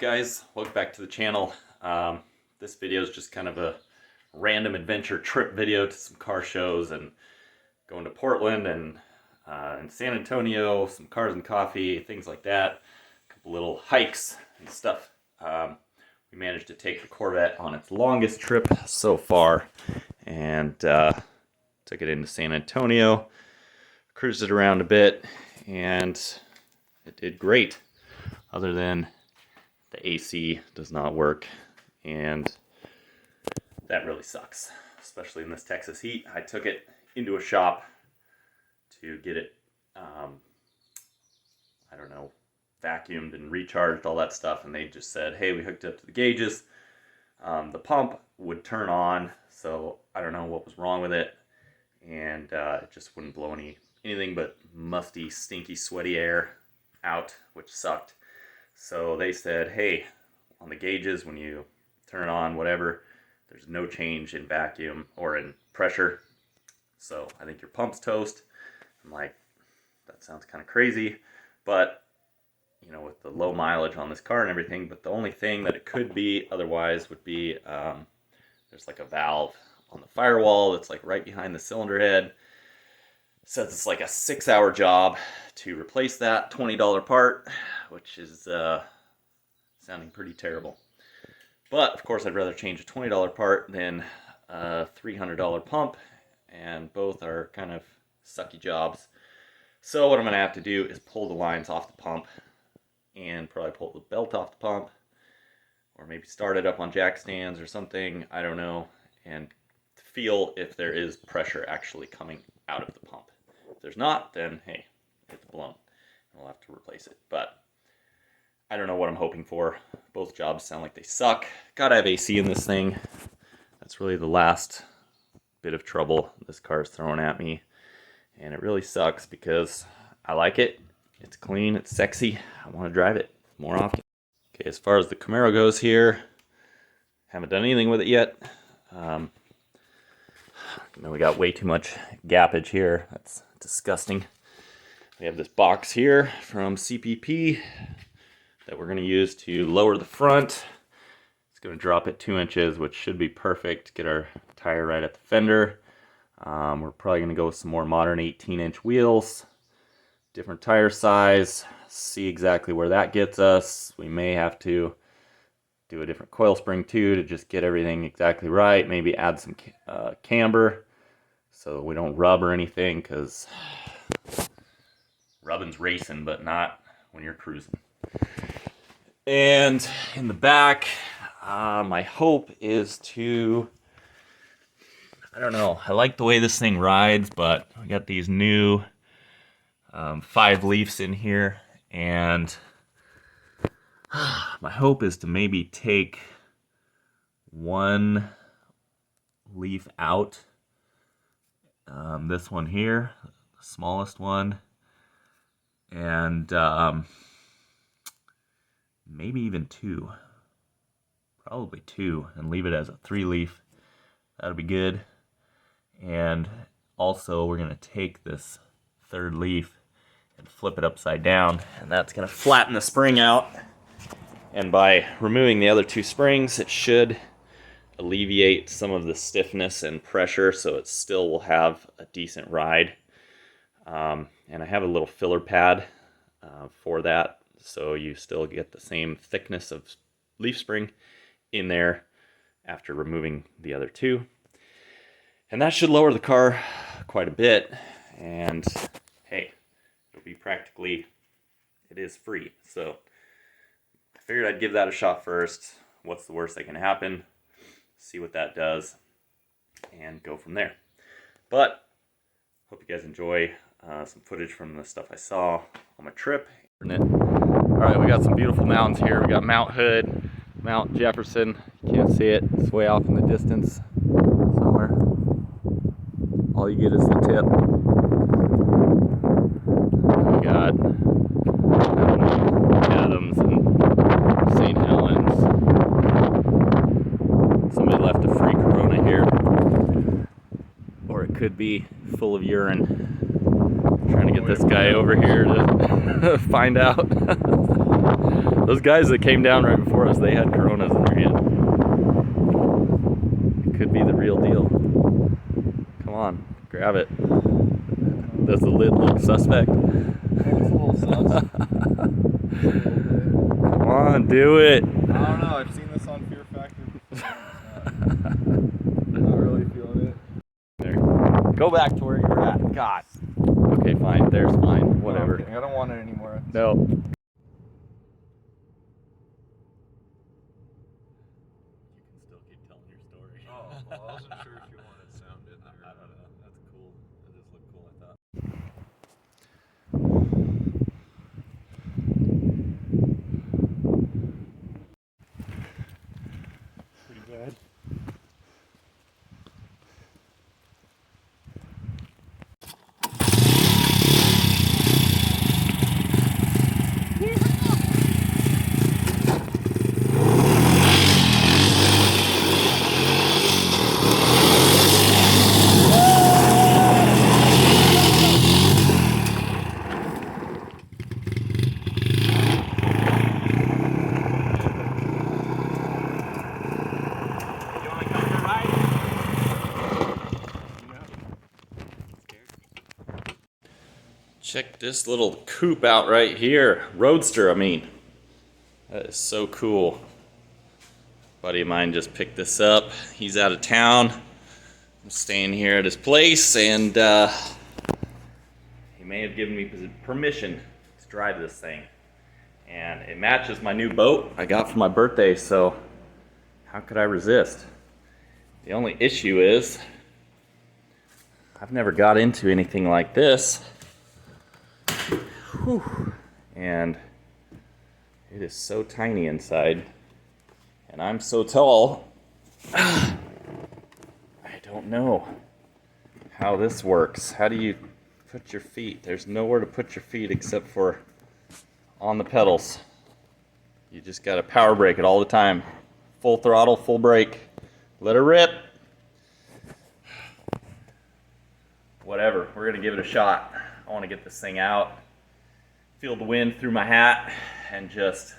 guys? Welcome back to the channel. This video is just kind of a random adventure trip video to some car shows and going to Portland and San Antonio, some cars and coffee, things like that. A couple little hikes and stuff. We managed to take the Corvette on its longest trip so far and took it into San Antonio, cruised it around a bit, and it did great. Other than the AC does not work, and that really sucks, especially in this Texas heat. I took it into a shop to get it, I don't know, vacuumed and recharged, all that stuff, and they just said, hey, we hooked it up to the gauges. The pump would turn on, so I don't know what was wrong with it, and it just wouldn't blow anything but musty, stinky, sweaty air out, which sucked. So they said, hey, on the gauges, when you turn it on, whatever, there's no change in vacuum or in pressure. So I think your pump's toast. I'm like, that sounds kind of crazy, but you know, with the low mileage on this car and everything, but the only thing that it could be otherwise would be there's like a valve on the firewall that's like right behind the cylinder head. Says it's like a 6-hour job to replace that $20 part, which is sounding pretty terrible. But of course, I'd rather change a $20 part than a $300 pump, and both are kind of sucky jobs. So what I'm going to have to do is pull the lines off the pump and probably pull the belt off the pump, or maybe start it up on jack stands or something, I don't know, and feel if there is pressure actually coming out of the pump. If there's not, then hey, it's blown. We'll have to replace it. But I don't know what I'm hoping for. Both jobs sound like they suck. Gotta have AC in this thing. That's really the last bit of trouble this car is throwing at me. And it really sucks because I like it. It's clean, it's sexy. I want to drive it more often. Okay, as far as the Camaro goes here, haven't done anything with it yet. We got way too much gappage here. That's disgusting. We have this box here from CPP that we're going to use to lower the front. It's going to drop it 2 inches, which should be perfect. Get our tire right at the fender. We're probably going to go with some more modern 18-inch wheels. Different tire size. See exactly where that gets us. We may have to do a different coil spring too to just get everything exactly right. Maybe add some camber so we don't rub or anything, because rubbing's racing, but not when you're cruising. And in the back, my hope is to, I don't know, I like the way this thing rides, but we got these new 5 leafs in here, and my hope is to maybe take one leaf out. This one here, the smallest one, and maybe even 2. Probably 2, and leave it as a 3-leaf. That'll be good. And also, we're going to take this 3rd leaf and flip it upside down, and that's going to flatten the spring out. And by removing the other 2 springs, it should alleviate some of the stiffness and pressure, so it still will have a decent ride. And I have a little filler pad for that, so you still get the same thickness of leaf spring in there after removing the other 2. And that should lower the car quite a bit, and hey, it'll be practically, it is free. So I figured I'd give that a shot first. What's the worst that can happen? See what that does and go from there. But hope you guys enjoy some footage from the stuff I saw on my trip. Alright, we got some beautiful mountains here. We got Mount Hood, Mount Jefferson. You can't see it, it's way off in the distance somewhere. All you get is the tip. We got Adams and St. Helens. Somebody left a free Corona here, or it could be full of urine. I'm trying to get this guy over here to find out. Those guys that came down right before us, they had Coronas in their hand. It could be the real deal. Come on, grab it. Does the lid look suspect? It's a little sus. Come on, do it. I don't know, I've seen this on Fear Factor before. Not really feeling it. There. Go back to where you're at. God. Okay, fine. There's fine. Whatever. Okay, I don't want it anymore. No. You can still keep telling your story. Oh, well, I wasn't sure if you wanted sound in there. I don't know. That's cool. That just looked cool, I thought. Pretty bad. Check this little coupe out right here. Roadster, I mean. That is so cool. A buddy of mine just picked this up. He's out of town. I'm staying here at his place, and he may have given me permission to drive this thing. And it matches my new boat I got for my birthday, so how could I resist? The only issue is I've never got into anything like this. Whew. And it is so tiny inside, and I'm so tall. I don't know how this works. How do you put your feet? There's nowhere to put your feet except for on the pedals. You just gotta power brake it all the time. Full throttle, full brake. Let her rip. Whatever, we're gonna give it a shot. I wanna get this thing out, feel the wind through my hat, and just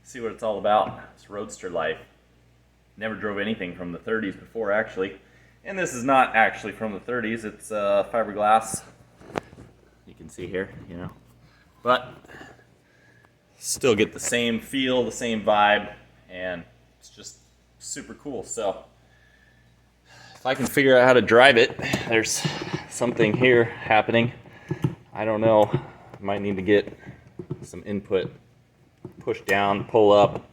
see what it's all about. It's roadster life. Never drove anything from the 30s before, actually. And this is not actually from the 30s, it's fiberglass. You can see here, you know. But still get the same feel, the same vibe, and it's just super cool. So if I can figure out how to drive it, there's something here happening. I don't know. I might need to get some input. Push down, pull up,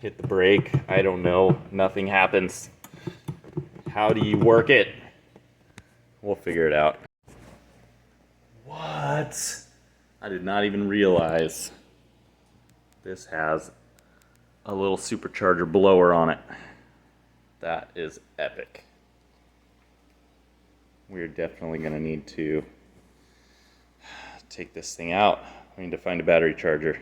hit the brake. I don't know. Nothing happens. How do you work it? We'll figure it out. What? I did not even realize this has a little supercharger blower on it. That is epic. We're definitely going to need to take this thing out. We need to find a battery charger.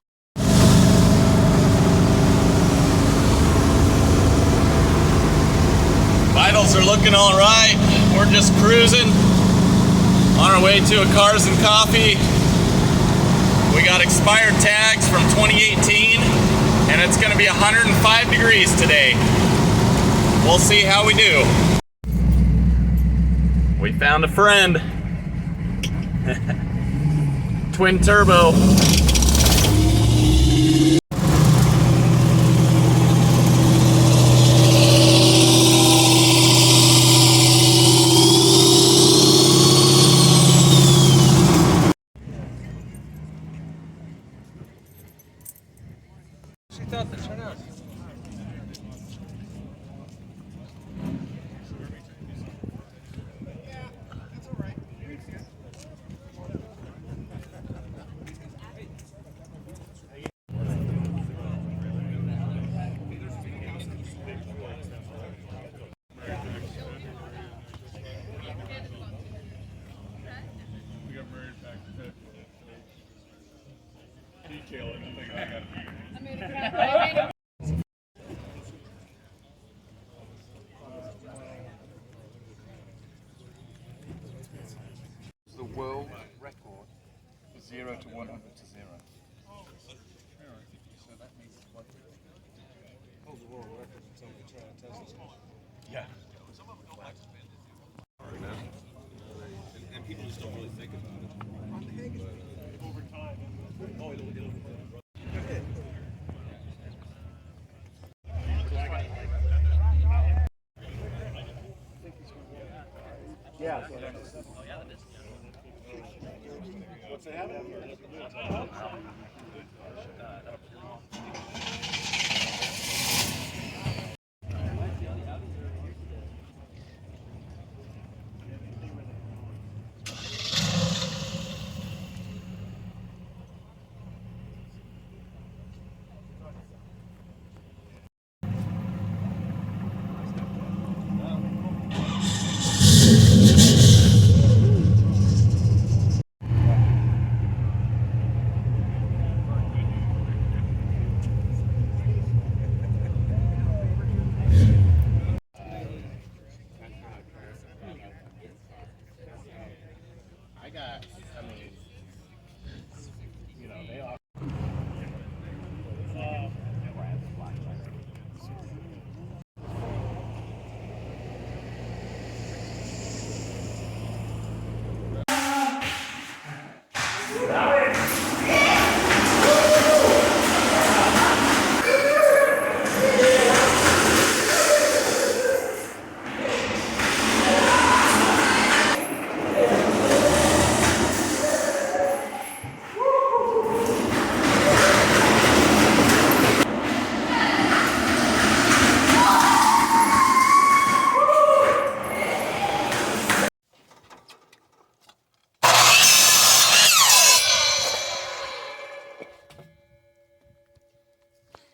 Vitals are looking all right. We're just cruising on our way to a Cars and Coffee. We got expired tags from 2018, and it's going to be 105 degrees today. We'll see how we do. We found a friend. Twin turbo. The world record for 0 to 100 to 0. world record for somebody trying to test it. Yeah. And people just don't really think about it. Over time. Oh, it'll yeah. What's that happen?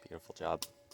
Beautiful job.